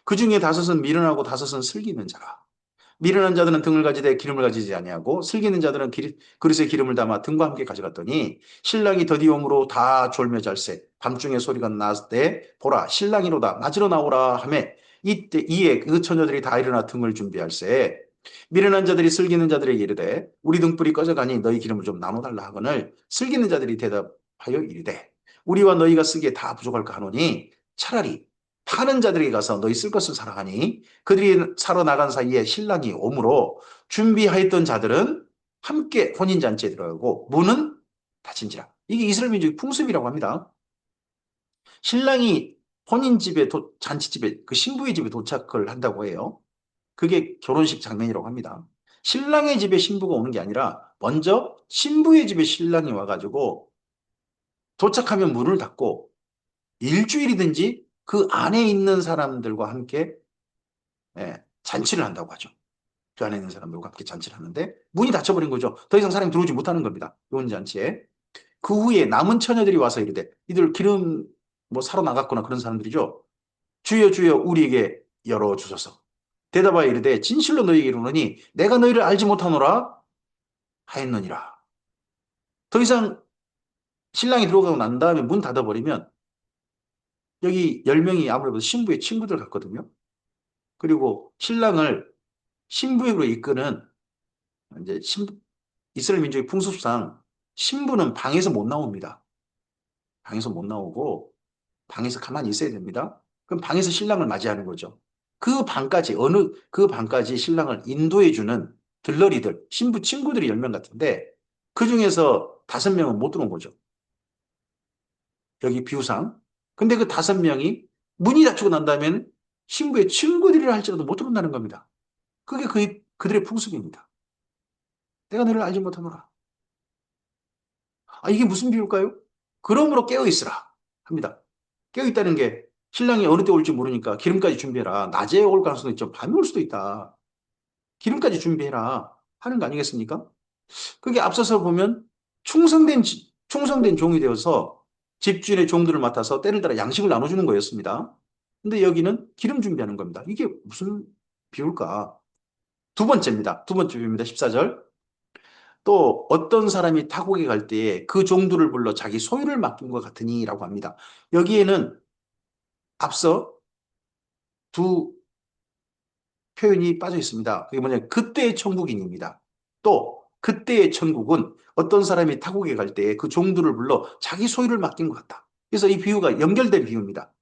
그 중에 다섯은 미련하고 다섯은 슬기는 자라. 미련한 자들은 등을 가지되 기름을 가지지 아니하고 슬기는 자들은 그릇에 기름을 담아 등과 함께 가져갔더니 신랑이 더디 오므로 다 졸며 잘세 밤중에 소리가 났을 때 보라 신랑이로다 맞으러 나오라 하매 이에 그 처녀들이 다 일어나 등을 준비할세 미련한 자들이 슬기는 자들에게 이르되 우리 등불이 꺼져가니 너희 기름을 좀 나눠달라 하거늘 슬기는 자들이 대답하여 이르되 우리와 너희가 쓰기에 다 부족할까 하노니 차라리 파는 자들에게 가서 너희 쓸 것을 사라 하니 그들이 사러 나간 사이에 신랑이 오므로 준비하였던 자들은 함께 혼인잔치에 들어가고 문은 닫힌지라. 이게 이스라엘 민족의 풍습이라고 합니다. 신랑이 혼인집에 잔치집에 그 신부의 집에 도착을 한다고 해요. 그게 결혼식 장면이라고 합니다. 신랑의 집에 신부가 오는 게 아니라 먼저 신부의 집에 신랑이 와가지고 도착하면 문을 닫고 일주일이든지 그 안에 있는 사람들과 함께 잔치를 한다고 하죠. 그 안에 있는 사람들과 함께 잔치를 하는데 문이 닫혀버린 거죠. 더 이상 사람이 들어오지 못하는 겁니다. 요 잔치에. 그 후에 남은 처녀들이 와서 이르되 이들 기름 뭐 사러 나갔거나 그런 사람들이죠. 주여 주여 우리에게 열어주소서. 대답하여 이르되 진실로 너희에게 이르노니 내가 너희를 알지 못하노라 하였느니라. 더 이상 신랑이 들어가고 난 다음에 문 닫아버리면 여기 10명이 아무래도 신부의 친구들 같거든요. 그리고 신랑을 신부역으로 이끄는 이제 이스라엘 민족의 풍습상 신부는 방에서 못 나옵니다. 방에서 못 나오고 방에서 가만히 있어야 됩니다. 그럼 방에서 신랑을 맞이하는 거죠. 그 방까지 신랑을 인도해 주는 들러리들, 신부 친구들이 10명 같은데 그 중에서 5명은 못 들어온 거죠. 여기 비유상. 근데 그 5명이 문이 닫히고 난 다음엔 신부의 친구들이라 할지라도 못 들어온다는 겁니다. 그게 그들의 풍습입니다. 내가 너를 알지 못하노라. 아, 이게 무슨 비유일까요? 그러므로 깨어있으라 합니다. 깨어있다는 게 신랑이 어느 때 올지 모르니까 기름까지 준비해라. 낮에 올 가능성도 있죠. 밤에 올 수도 있다. 기름까지 준비해라 하는 거 아니겠습니까? 그게 앞서서 보면 충성된 종이 되어서 집주인의 종들을 맡아서 때를 따라 양식을 나눠주는 거였습니다. 근데 여기는 기름 준비하는 겁니다. 이게 무슨 비유일까? 두 번째입니다. 두 번째 비유입니다. 14절. 또 어떤 사람이 타국에 갈 때에 그 종들을 불러 자기 소유를 맡긴 것 같으니라고 합니다. 여기에는 앞서 두 표현이 빠져 있습니다. 그게 뭐냐면 그때의 천국인입니다. 또 그때의 천국은 어떤 사람이 타국에 갈 때에 그 종들을 불러 자기 소유를 맡긴 것 같다. 그래서 이 비유가 연결된 비유입니다.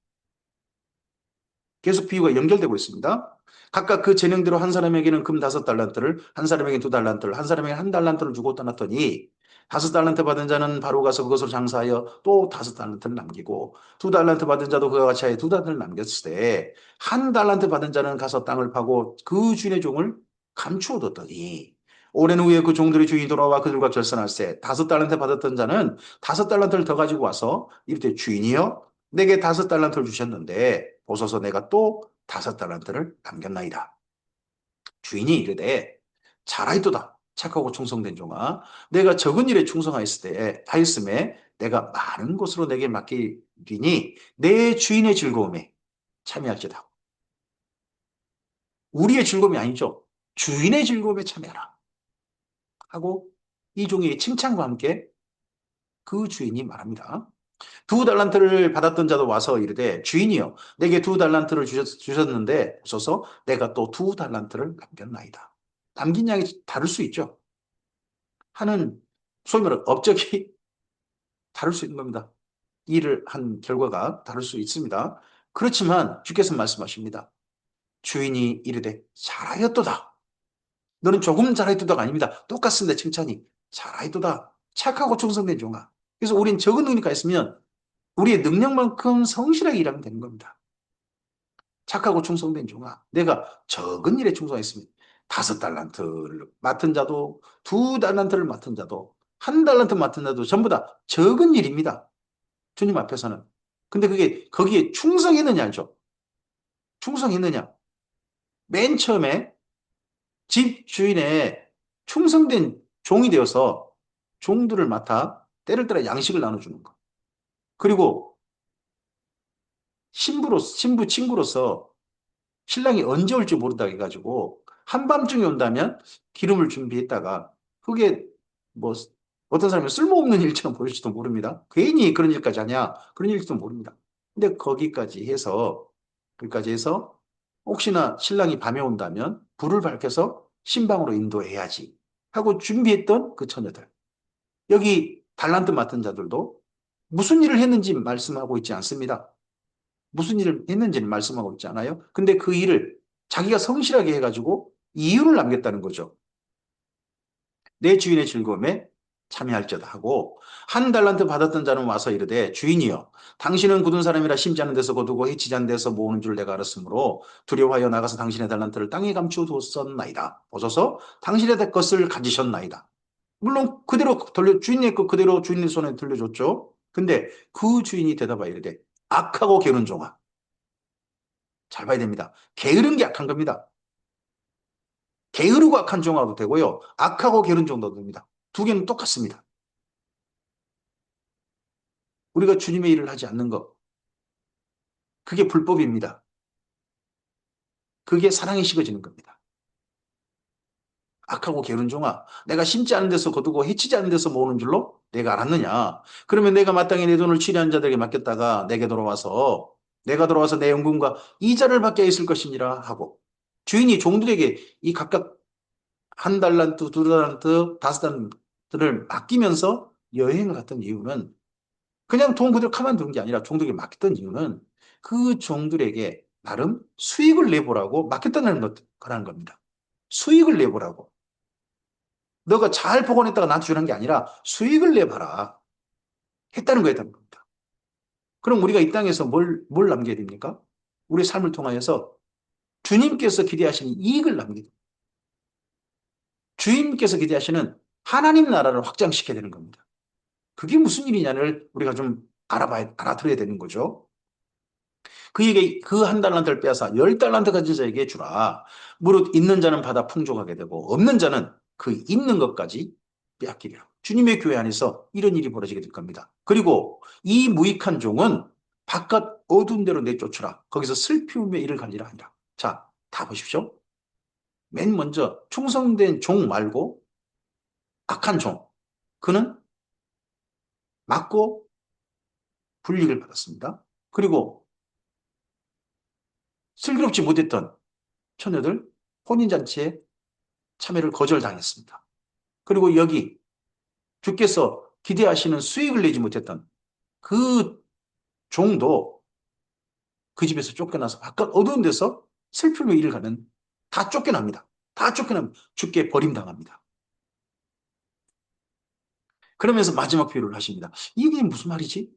계속 비유가 연결되고 있습니다. 각각 그 재능대로 한 사람에게는 금 5달란트를, 한 사람에게는 2달란트를, 한 사람에게는 1달란트를 주고 떠났더니 5달란트 받은 자는 바로 가서 그것을 장사하여 또 5달란트를 남기고 2달란트 받은 자도 그와 같이 하여 2달란트를 남겼을 때 1달란트 받은 자는 가서 땅을 파고 그 주인의 종을 감추어 뒀더니 오랜 후에 그 종들의 주인이 돌아와 그들과 결산할세. 5달란트 받았던 자는 5달란트를 더 가지고 와서 이르되 주인이여 내게 5달란트를 주셨는데 보소서 내가 또 5달란트를 남겼나이다. 주인이 이르되 잘하였도다. 착하고 충성된 종아. 내가 적은 일에 충성하였을 때 하였음에 내가 많은 것으로 내게 맡기리니 내 주인의 즐거움에 참여할지다. 우리의 즐거움이 아니죠. 주인의 즐거움에 참여하라. 하고 이 종의 칭찬과 함께 그 주인이 말합니다. 2달란트를 받았던 자도 와서 이르되 주인이여 내게 2달란트를 주셨는데 없어서 내가 또 2달란트를 남겼나이다. 남긴 양이 다를 수 있죠. 하는 소위 말해 업적이 다를 수 있는 겁니다. 일을 한 결과가 다를 수 있습니다. 그렇지만 주께서 말씀하십니다. 주인이 이르되 잘하였도다. 너는 조금 잘하였도다가 아닙니다. 똑같습니다. 칭찬이. 잘하였도다. 착하고 충성된 종아. 그래서 우린 적은 능력가 있으면 우리의 능력만큼 성실하게 일하면 되는 겁니다. 착하고 충성된 종아. 내가 적은 일에 충성했으면 5달란트를 맡은 자도 2달란트를 맡은 자도 1달란트 맡은 자도 전부 다 적은 일입니다. 주님 앞에서는. 근데 그게 거기에 충성했느냐죠. 충성했느냐. 맨 처음에 집 주인의 충성된 종이 되어서 종들을 맡아 때를 따라 양식을 나눠주는 것. 그리고 신부 친구로서 신랑이 언제 올지 모른다 해가지고 한밤중에 온다면 기름을 준비했다가 그게 뭐 어떤 사람은 쓸모없는 일처럼 보일지도 모릅니다. 괜히 그런 일까지 하냐? 그런 일지도 모릅니다. 근데 거기까지 해서 혹시나 신랑이 밤에 온다면 불을 밝혀서 신방으로 인도해야지 하고 준비했던 그 처녀들. 여기 달란트 맡은 자들도 무슨 일을 했는지 말씀하고 있지 않습니다. 무슨 일을 했는지는 말씀하고 있지 않아요? 근데 그 일을 자기가 성실하게 해가지고 이유를 남겼다는 거죠. 내 주인의 즐거움에 참여할지어다 하고 1달란트 받았던 자는 와서 이르되 주인이여 당신은 굳은 사람이라 심지 않은 데서 거두고 해치지 않은 데서 모으는 줄 내가 알았으므로 두려워하여 나가서 당신의 달란트를 땅에 감추어 두었나이다. 보소서 당신의 것을 가지셨나이다. 물론 그대로 주인의 것 그대로 주인의 손에 들려줬죠. 근데 그 주인이 대답하여 이르되 악하고 게으른 종아. 잘 봐야 됩니다. 게으른 게 악한 겁니다. 게으르고 악한 종아도 되고요. 악하고 게으른 종도 됩니다. 두 개는 똑같습니다. 우리가 주님의 일을 하지 않는 것. 그게 불법입니다. 그게 사랑이 식어지는 겁니다. 악하고 게으른 종아, 내가 심지 않은 데서 거두고 해치지 않은 데서 모으는 줄로 내가 알았느냐? 그러면 내가 마땅히 내 돈을 취리한 자들에게 맡겼다가 내가 돌아와서 내 연금과 이자를 받게 있을 것이니라 하고 주인이 종들에게 이 각각 1달란트, 2달란트, 5달란트를 맡기면서 여행을 갔던 이유는 그냥 돈 그대로 가만두는 게 아니라 종들에게 맡겼던 이유는 그 종들에게 나름 수익을 내보라고 맡겼다는 거라는 겁니다. 수익을 내보라고. 너가 잘 보관했다가 나한테 주는 게 아니라 수익을 내봐라. 했다는 거였다는 겁니다. 그럼 우리가 이 땅에서 뭘 남겨야 됩니까? 우리 삶을 통하여서 주님께서 기대하시는 이익을 남겨야 됩니다. 주님께서 기대하시는 하나님 나라를 확장시켜야 되는 겁니다. 그게 무슨 일이냐를 우리가 좀 알아들어야 되는 거죠. 그에게 그 1달란트를 빼앗아 10달란트 가진 자에게 주라. 무릇 있는 자는 받아 풍족하게 되고 없는 자는 그 있는 것까지 빼앗기리라. 주님의 교회 안에서 이런 일이 벌어지게 될 겁니다. 그리고 이 무익한 종은 바깥 어두운 데로 내쫓으라. 거기서 슬피움의 일을 갈리라 하니라. 자, 다 보십시오. 맨 먼저 충성된 종 말고 악한 종. 그는 맞고 불이익을 받았습니다. 그리고 슬기롭지 못했던 처녀들 혼인잔치에 참여를 거절당했습니다. 그리고 여기 주께서 기대하시는 수익을 내지 못했던 그 종도 그 집에서 쫓겨나서 바깥 어두운 데서 슬픔의 일을 가는 다 쫓겨납니다. 다 쫓겨납니다. 주께 버림당합니다. 그러면서 마지막 표현을 하십니다. 이게 무슨 말이지?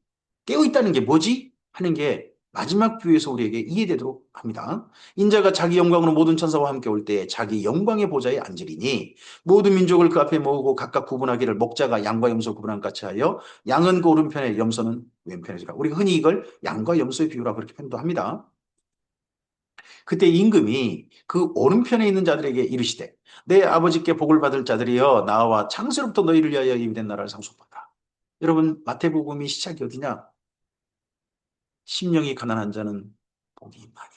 깨어있다는 게 뭐지? 하는 게 마지막 비유에서 우리에게 이해되도록 합니다. 인자가 자기 영광으로 모든 천사와 함께 올 때 자기 영광의 보좌에 앉으리니 모든 민족을 그 앞에 모으고 각각 구분하기를 목자가 양과 염소 구분한 것 같이 하여 양은 그 오른편에 염소는 왼편에. 우리가 흔히 이걸 양과 염소의 비유라 그렇게 표현합니다. 그때 임금이 그 오른편에 있는 자들에게 이르시되 내 아버지께 복을 받을 자들이여 나와 창세로부터 너희를 위하여 예비된 나라를 상속받아. 여러분 마태복음이 시작이 어디냐? 심령이 가난한 자는 복이 있나니.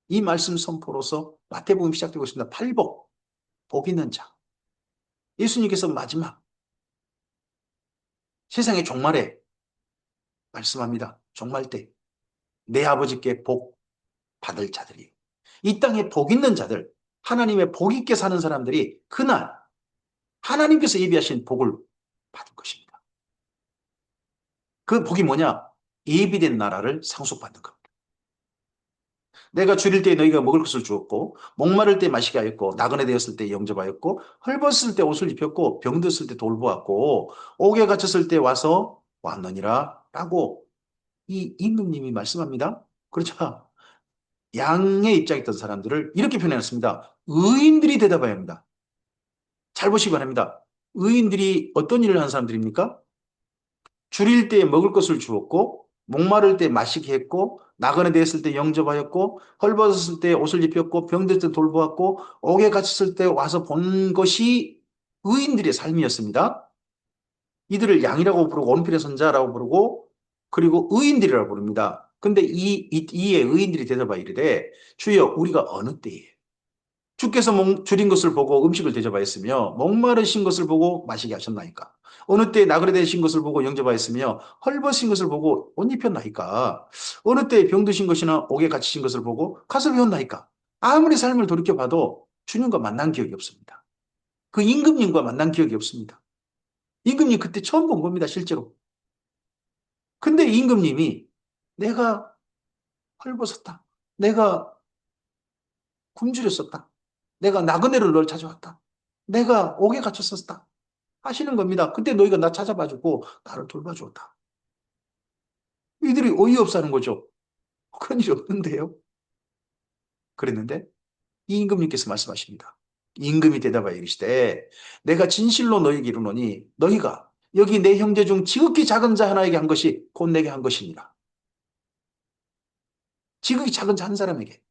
이 말씀 선포로서 마태복음이 시작되고 있습니다. 팔복, 복 있는 자. 예수님께서 마지막 세상의 종말에 말씀합니다. 종말 때 내 아버지께 복 받을 자들이, 이 땅에 복 있는 자들, 하나님의 복 있게 사는 사람들이 그날 하나님께서 예비하신 복을 받을 것입니다. 그 복이 뭐냐? 예비된 나라를 상속받는 겁니다. 내가 줄일 때 너희가 먹을 것을 주었고 목마를 때 마시게 하였고 나그네 되었을 때 영접하였고 헐벗을 때 옷을 입혔고 병들었을 때 돌보았고 옥에 갇혔을 때 와서 왔느니라 라고 이 임금님이 말씀합니다. 그렇죠? 양의 입장에 있던 사람들을 이렇게 표현했습니다. 의인들이 대답해야 합니다. 잘 보시기 바랍니다. 의인들이 어떤 일을 한 사람들입니까? 줄일 때 먹을 것을 주었고 목마를 때 마시게 했고 나그네 되었을 때 영접하였고 헐벗었을 때 옷을 입혔고 병들 때 돌보았고 옥에 갇혔을 때 와서 본 것이 의인들의 삶이었습니다. 이들을 양이라고 부르고 오른편의 선자라고 부르고 그리고 의인들이라고 부릅니다. 근데 이에 의인들이 대답하여 이르되 주여 우리가 어느 때에 주께서 줄인 것을 보고 음식을 대접하였으며 목마르신 것을 보고 마시게 하셨나이까? 어느 때 나그네 되신 것을 보고 영접하였으며 헐벗으신 것을 보고 옷 입혔나이까? 어느 때 병드신 것이나 옥에 갇히신 것을 보고 가서 배웠나이까? 아무리 삶을 돌이켜봐도 주님과 만난 기억이 없습니다. 그 임금님과 만난 기억이 없습니다. 임금님 그때 처음 본 겁니다, 실제로. 근데 임금님이 내가 헐벗었다. 내가 굶주렸었다. 내가 나그네로 널 찾아왔다. 내가 옥에 갇혔었다. 하시는 겁니다. 그때 너희가 나 찾아봐주고 나를 돌봐주었다. 이들이 어이없어 하는 거죠. 그런 일이 없는데요. 그랬는데 이 임금님께서 말씀하십니다. 임금이 대답하여 이르시되 내가 진실로 너희에게 이르노니 너희가 여기 내 형제 중 지극히 작은 자 하나에게 한 것이 곧 내게 한 것이니라. 지극히 작은 자 한 사람에게.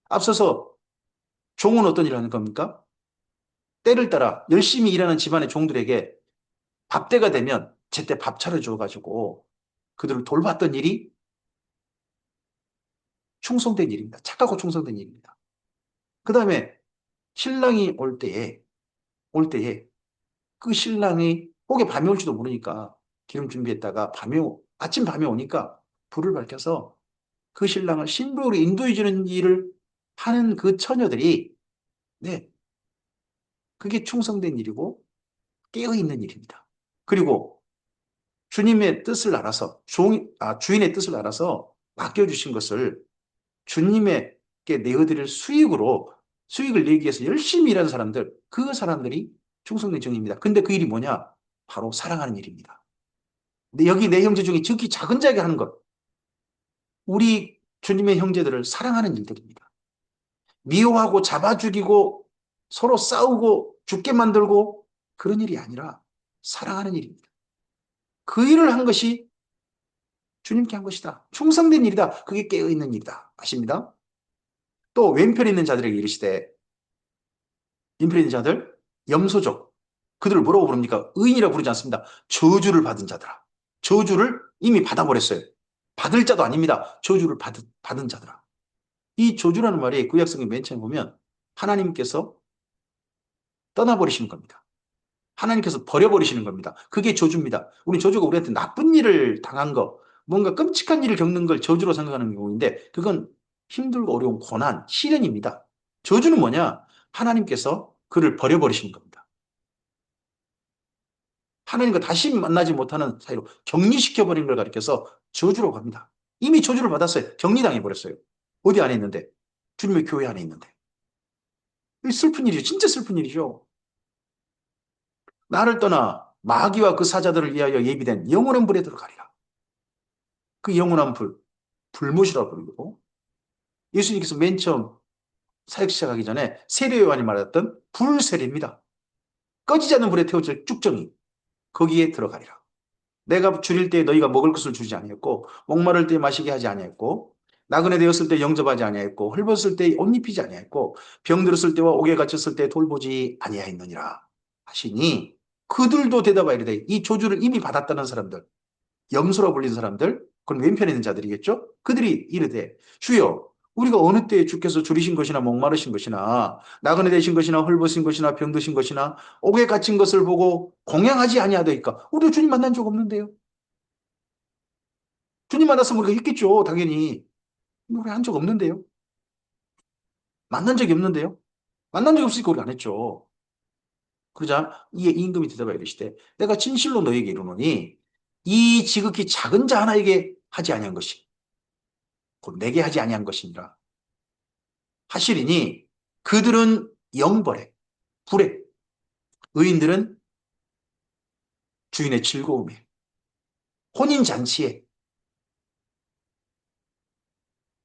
앞서서 종은 어떤 일을 하는 겁니까? 때를 따라 열심히 일하는 집안의 종들에게 밥때가 되면 제때 밥 차려줘가지고 그들을 돌봤던 일이 충성된 일입니다. 착하고 충성된 일입니다. 그 다음에 신랑이 올 때에 그 신랑이 혹에 밤에 올지도 모르니까 기름 준비했다가 아침 밤에 오니까 불을 밝혀서 그 신랑을 신부로 인도해주는 일을 하는 그 처녀들이, 네, 그게 충성된 일이고 깨어있는 일입니다. 그리고 주님의 뜻을 알아서, 주인의 뜻을 알아서 맡겨주신 것을 주님에게 내어드릴 수익을 내기 위해서 열심히 일하는 사람들, 그 사람들이 충성된 정입니다. 근데 그 일이 뭐냐? 바로 사랑하는 일입니다. 근데 여기 내 형제 중에 지극히 작은 자에게 하는 것, 우리 주님의 형제들을 사랑하는 일들입니다. 미워하고 잡아 죽이고 서로 싸우고 죽게 만들고 그런 일이 아니라 사랑하는 일입니다. 그 일을 한 것이 주님께 한 것이다. 충성된 일이다. 그게 깨어있는 일이다. 아십니다? 또 왼편에 있는 자들에게 이르시되 왼편에 있는 자들 염소족 그들을 뭐라고 부릅니까? 의인이라고 부르지 않습니다. 저주를 받은 자들아. 저주를 이미 받아버렸어요. 받을 자도 아닙니다. 저주를 받은 자들아. 이 저주라는 말이 구약성경 맨 처음에 보면 하나님께서 떠나버리시는 겁니다. 하나님께서 버려버리시는 겁니다. 그게 저주입니다. 우리 저주가 우리한테 나쁜 일을 당한 거, 뭔가 끔찍한 일을 겪는 걸 저주로 생각하는 경우인데 그건 힘들고 어려운 고난, 시련입니다. 저주는 뭐냐? 하나님께서 그를 버려버리시는 겁니다. 하나님과 다시 만나지 못하는 사이로 격리시켜버리는 걸 가리켜서 저주라고 합니다. 이미 저주를 받았어요. 격리당해버렸어요. 어디 안에 있는데? 주님의 교회 안에 있는데. 슬픈 일이죠. 진짜 슬픈 일이죠. 나를 떠나 마귀와 그 사자들을 위하여 예비된 영원한 불에 들어가리라. 그 영원한 불. 불못이라고 부르고 예수님께서 맨 처음 사역 시작하기 전에 세례 요한이 말했던 불세례입니다. 꺼지지 않는 불에 태워질 쭉정이 거기에 들어가리라. 내가 줄일 때 너희가 먹을 것을 주지 아니했고 목마를 때 마시게 하지 아니했고 나그네 되었을 때 영접하지 아니했고 헐벗을 때 옷 입히지 아니했고 병들었을 때와 옥에 갇혔을 때 돌보지 아니하였느니라 하시니 그들도 대답하여 이르되 이 조주를 이미 받았다는 사람들 염소로 불린 사람들 그럼 왼편에 있는 자들이겠죠? 그들이 이르되 주여 우리가 어느 때에 주께서 줄이신 것이나 목마르신 것이나 나그네 되신 것이나 헐벗은 것이나 병드신 것이나 옥에 갇힌 것을 보고 공양하지 아니하더이까 우리도 주님 만난 적 없는데요. 주님 만났으면 우리가 했겠죠. 당연히. 우리 한 적 없는데요. 만난 적이 없는데요. 만난 적이 없으니까 우리가 안 했죠. 그러자 이에 임금이 대답하여 이르시되 내가 진실로 너에게 이르노니 이 지극히 작은 자 하나에게 하지 아니한 것이 곧 내게 하지 아니한 것이니라 하시리니 그들은 영벌에 불에 의인들은 주인의 즐거움에 혼인잔치에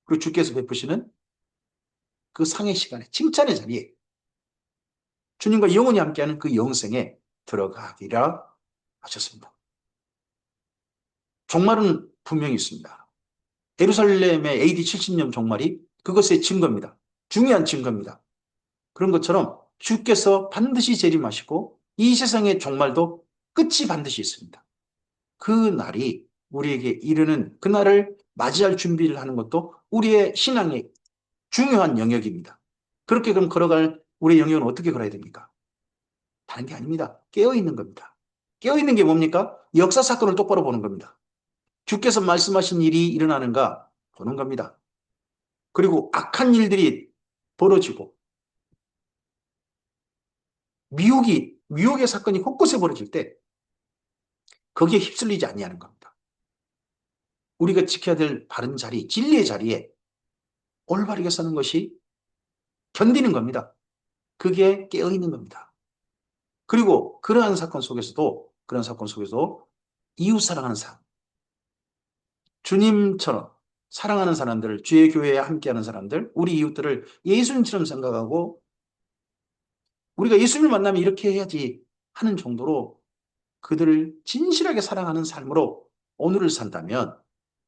그리고 주께서 베푸시는 그 상의 시간에 칭찬의 자리에 주님과 영원히 함께하는 그 영생에 들어가기라 하셨습니다. 종말은 분명히 있습니다. 예루살렘의 AD 70년 종말이 그것의 증거입니다. 중요한 증거입니다. 그런 것처럼 주께서 반드시 재림하시고 이 세상의 종말도 끝이 반드시 있습니다. 그 날이 우리에게 이르는 그 날을 맞이할 준비를 하는 것도 우리의 신앙의 중요한 영역입니다. 그렇게 그럼 걸어갈 우리의 영역은 어떻게 걸어야 됩니까? 다른 게 아닙니다. 깨어있는 겁니다. 깨어있는 게 뭡니까? 역사 사건을 똑바로 보는 겁니다. 주께서 말씀하신 일이 일어나는가 보는 겁니다. 그리고 악한 일들이 벌어지고 미혹의 사건이 곳곳에 벌어질 때 거기에 휩쓸리지 아니하는 겁니다. 우리가 지켜야 될 바른 자리, 진리의 자리에 올바르게 서는 것이 견디는 겁니다. 그게 깨어있는 겁니다. 그리고 그러한 사건 속에서도 이웃 사랑하는 삶, 주님처럼 사랑하는 사람들, 주의 교회에 함께하는 사람들, 우리 이웃들을 예수님처럼 생각하고 우리가 예수님을 만나면 이렇게 해야지 하는 정도로 그들을 진실하게 사랑하는 삶으로 오늘을 산다면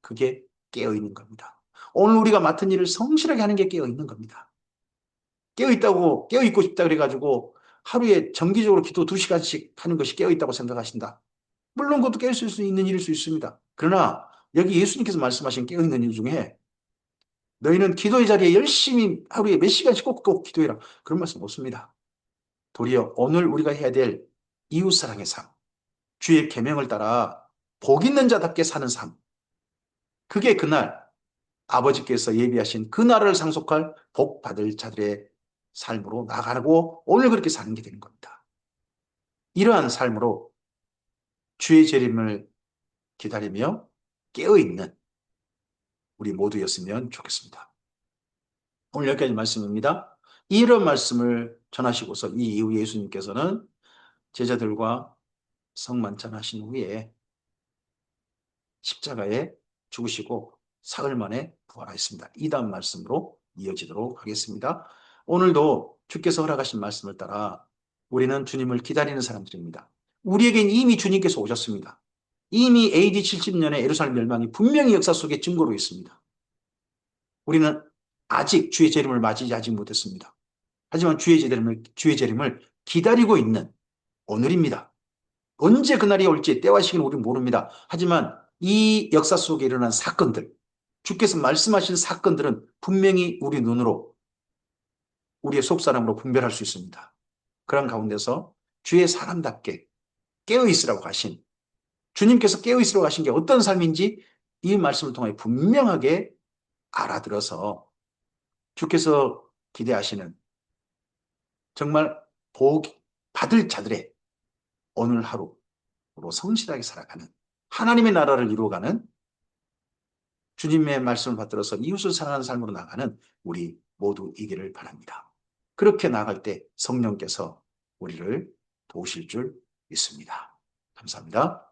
그게 깨어있는 겁니다. 오늘 우리가 맡은 일을 성실하게 하는 게 깨어있는 겁니다. 깨어있고 싶다 그래가지고 하루에 정기적으로 기도 2시간씩 하는 것이 깨어있다고 생각하신다. 물론 그것도 깨어있을 수 있는 일일 수 있습니다. 그러나 여기 예수님께서 말씀하신 깨어있는 일 중에 너희는 기도의 자리에 열심히 하루에 몇 시간씩 꼭 기도해라. 그런 말씀 없습니다. 도리어 오늘 우리가 해야 될 이웃사랑의 삶, 주의 계명을 따라 복 있는 자답게 사는 삶. 그게 그날 아버지께서 예비하신 그 날을 상속할 복 받을 자들의 삶으로 나가고 오늘 그렇게 사는 게 되는 겁니다. 이러한 삶으로 주의 재림을 기다리며 깨어있는 우리 모두였으면 좋겠습니다. 오늘 여기까지 말씀입니다. 이런 말씀을 전하시고서 이 이후 예수님께서는 제자들과 성만찬하신 후에 십자가에 죽으시고 사흘 만에 부활하였습니다. 이 다음 말씀으로 이어지도록 하겠습니다. 오늘도 주께서 허락하신 말씀을 따라 우리는 주님을 기다리는 사람들입니다. 우리에겐 이미 주님께서 오셨습니다. 이미 AD 70년의 예루살렘 멸망이 분명히 역사 속에 증거로 있습니다. 우리는 아직 주의 재림을 맞이하지 못했습니다. 하지만 주의 재림을 기다리고 있는 오늘입니다. 언제 그날이 올지 때와 시기는 우리는 모릅니다. 하지만 이 역사 속에 일어난 사건들, 주께서 말씀하신 사건들은 분명히 우리 눈으로 우리의 속사람으로 분별할 수 있습니다. 그런 가운데서 주의 사람답게 깨어있으라고 하신 주님께서 깨어있으라고 하신 게 어떤 삶인지 이 말씀을 통해 분명하게 알아들어서 주께서 기대하시는 정말 복 받을 자들의 오늘 하루로 성실하게 살아가는 하나님의 나라를 이루어가는 주님의 말씀을 받들어서 이웃을 사랑하는 삶으로 나가는 우리 모두이기를 바랍니다. 그렇게 나갈 때 성령께서 우리를 도우실 줄 믿습니다. 감사합니다.